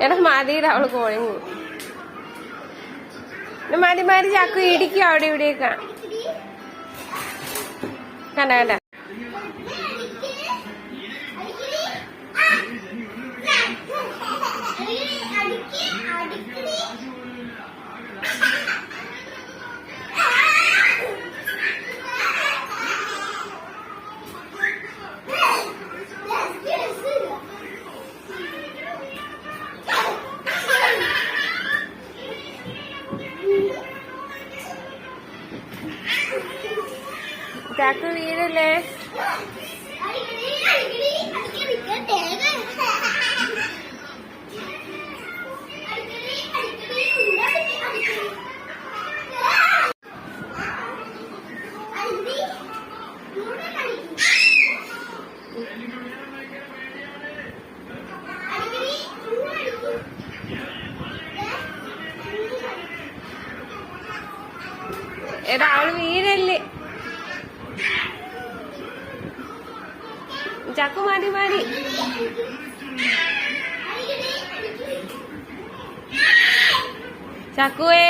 എടാ മതിയുടെ അവള് കുഴങ്ങി. മതി മതി ചക്കു ഇടിക്കും അവിടെ ഇവിടെയൊക്കെ. കണ്ട കണ്ട ചക്കു വീടല്ലേ. എടാ അവള് വീടല്ലേ. ചക്കു മാടി മാടി. ചക്കുവേ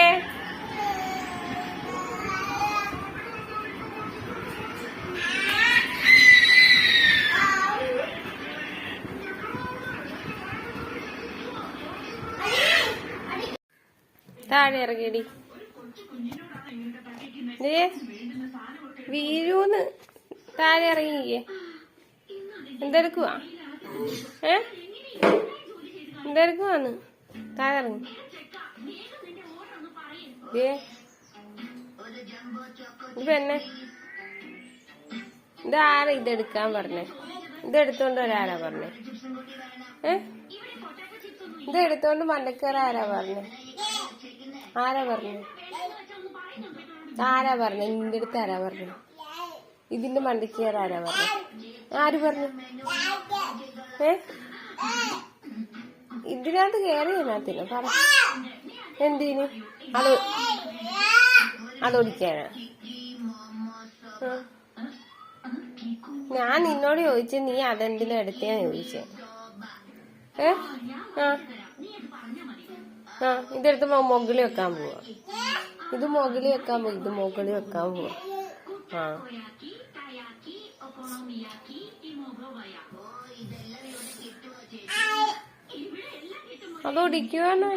താഴെ ഇറങ്ങിയടി. വീഴൂന്ന്. താഴെ ഇറങ്ങിയേ. എന്തെടുക്കുവാ? എന്തെടുക്കുവാന്ന്? താഴെ ഇറങ്ങി. ഇതെന്നെ ഇതാരാ ഇതെടുക്കാൻ പറഞ്ഞേ? ഇതെടുത്തോണ്ട് ഒരാരാ പറഞ്ഞേ? ഇതെടുത്തോണ്ട് മണ്ടക്കേറ ആരാ പറഞ്ഞേ? ആരാ പറഞ്ഞു? ആരാ പറഞ്ഞു? നിന്റെ അടുത്ത് ആരാ പറഞ്ഞു? ഇതിന്റെ മണ്ടക്കേറ ആരാ പറഞ്ഞു? ആര് പറഞ്ഞു? ഇതിനകത്ത് കേറി ഇതിനകത്തിന് പറ. എന്തിന്? അതൊടിക്കാനാ? ഞാൻ നിന്നോട് ചോദിച്ചു, നീ അതെന്തിനാ എടുത്തേന്ന് ചോദിച്ചേ. ഇതെടുത്ത് മുകളിൽ വെക്കാൻ പോവാ. ഇത് മുകളിൽ വെക്കാൻ പോവാ. ഇത് മുകളിൽ വെക്കാൻ പോവാ. അതൊടിക്കുവാണോ?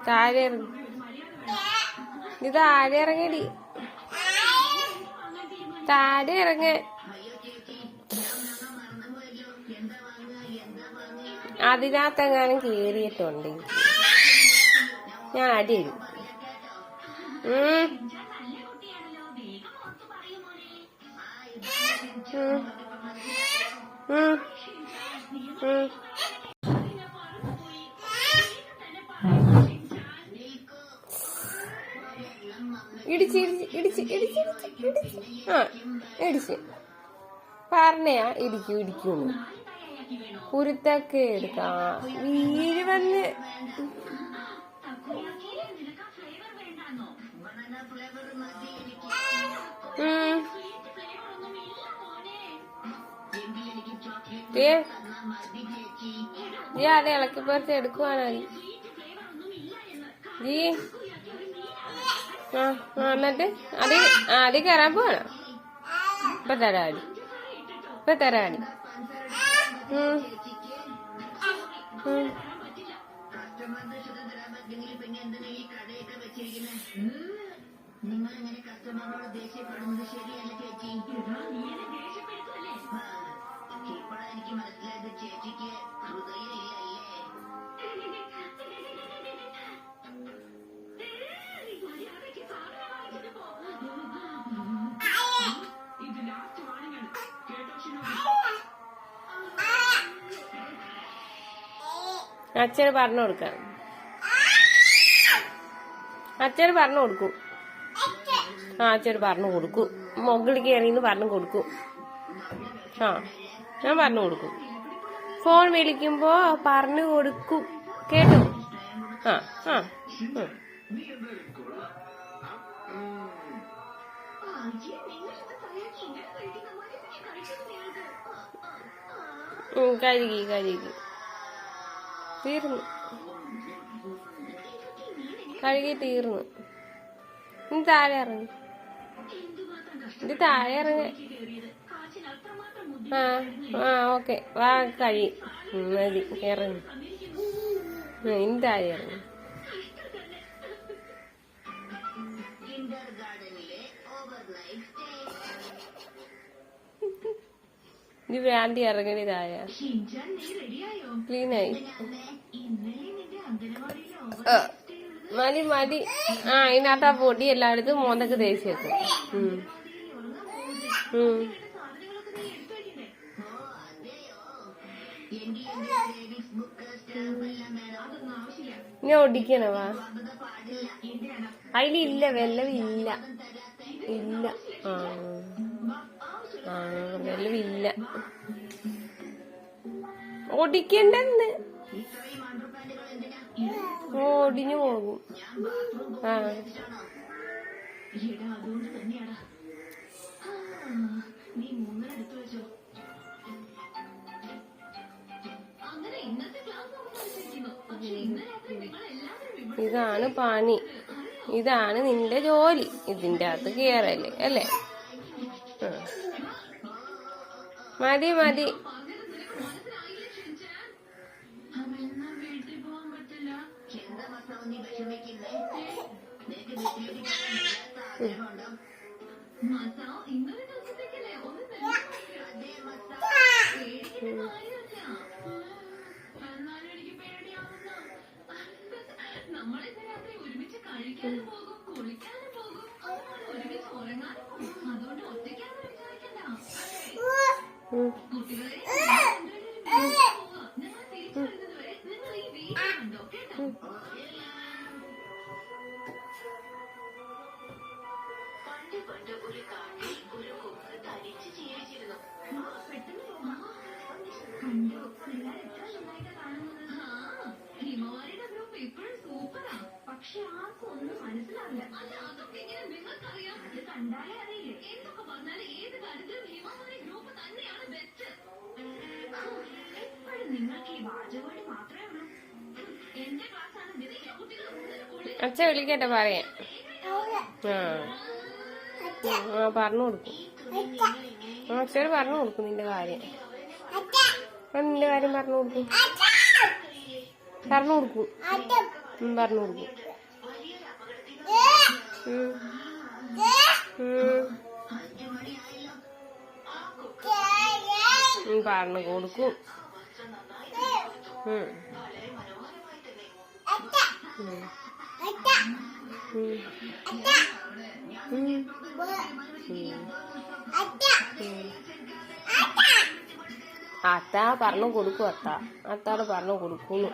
താഴെ ഇറങ്ങി. ഇത് താഴെ ഇറങ്ങടി. താഴെ ഇറങ്ങ. അതിനകത്തെങ്ങാനും കേറിയിട്ടുണ്ടെങ്കിൽ ഞാൻ അടി വരും. ഇടിച്ച് പറഞ്ഞയാ ഇടിക്കൂന്ന്. കുരുത്തൊക്കെ എടുക്കാം. വീര് വന്ന് അതെ ഇളക്കി പറിച്ച് എടുക്കുവാണോ ജീ? എന്നിട്ട് അതി കയറാൻ പോവാണോ? ഇപ്പൊ തരാടി. നിങ്ങളിങ്ങനെ കസ്റ്റമറോട് ദേഷ്യപ്പെടുന്നത് ശരിയല്ല ചേച്ചി. ഇപ്പോഴാ എനിക്ക് മനസ്സിലായത് ചേച്ചിക്ക് ഹൃദയമില്ല അല്ലേ? അച്ഛന് പറഞ്ഞു കൊടുക്കാം. അച്ഛന് പറഞ്ഞു കൊടുക്കും. അച്ഛന് പറഞ്ഞു കൊടുക്കും. മുകളിൽ കയറിന്ന് പറഞ്ഞു കൊടുക്കും. ഞാൻ പറഞ്ഞു കൊടുക്കും. ഫോൺ വിളിക്കുമ്പോ പറഞ്ഞു കൊടുക്കും. കേട്ടോ? കഴുകി തീർന്നു, കഴുകി തീർന്നു. ഇനി താഴെ ഇറങ്ങി, ഇത് താഴെ ഇറങ്ങി. ഓക്കെ, വാ കഴി മതി, ഇറങ്ങി. ഇനി താഴെ ഇറങ്ങി. ഇത് ഭ്രാന്തി ഇറങ്ങണി താഴെ ക്ലീനായി. മതി. ഇതിനകത്ത് ആ പൊടി എല്ലായിടത്തും മോന്തൊക്കെ തേച്ച് വെക്കും. ഇനി ഒടിക്കണവാ, അതിലില്ല, വെള്ളമില്ല. വെള്ളമില്ല, ഒടിക്കണ്ടെന്ന്. ഒടിഞ്ഞു പോകും. ഇതാണ് പണി, ഇതാണ് നിന്റെ ജോലി. ഇതിന്റെ അകത്ത് കേറല്ലേ അല്ലേ? മതി. ഹിമവാരിയുടെ ഗ്രൂപ്പ് ഇപ്പോഴും സൂപ്പറാ, പക്ഷെ ആർക്കും ഒന്നും മനസ്സിലാവില്ല. അല്ല, അതൊക്കെ ഇങ്ങനെ നിങ്ങൾക്കറിയാം, അത് കണ്ടാലേ അറിയില്ലേ. എന്തൊക്കെ പറഞ്ഞാലും ഏത് കാര്യത്തിലും ഹിമവാരി ഗ്രൂപ്പ് തന്നെയാണ് ബെസ്റ്റ്. എപ്പോഴും നിങ്ങൾക്ക് ഈ വാചകോടി മാത്രമേ ഉള്ളൂ. എന്റെ ക്ലാസ്സാണ് കുട്ടികൾ. അച്ഛ വിളിക്കട്ടെ, പറയാം. പറഞ്ഞു കൊടുക്കും. അച്ഛന് പറഞ്ഞു കൊടുക്കും നിന്റെ കാര്യം. നിന്റെ കാര്യം പറഞ്ഞു കൊടുക്കും. പറഞ്ഞു കൊടുക്കും. പറഞ്ഞു കൊടുക്കും. അത്ത പറഞ്ഞു കൊടുക്കും. അത്താട് പറഞ്ഞു കൊടുക്കുന്നു.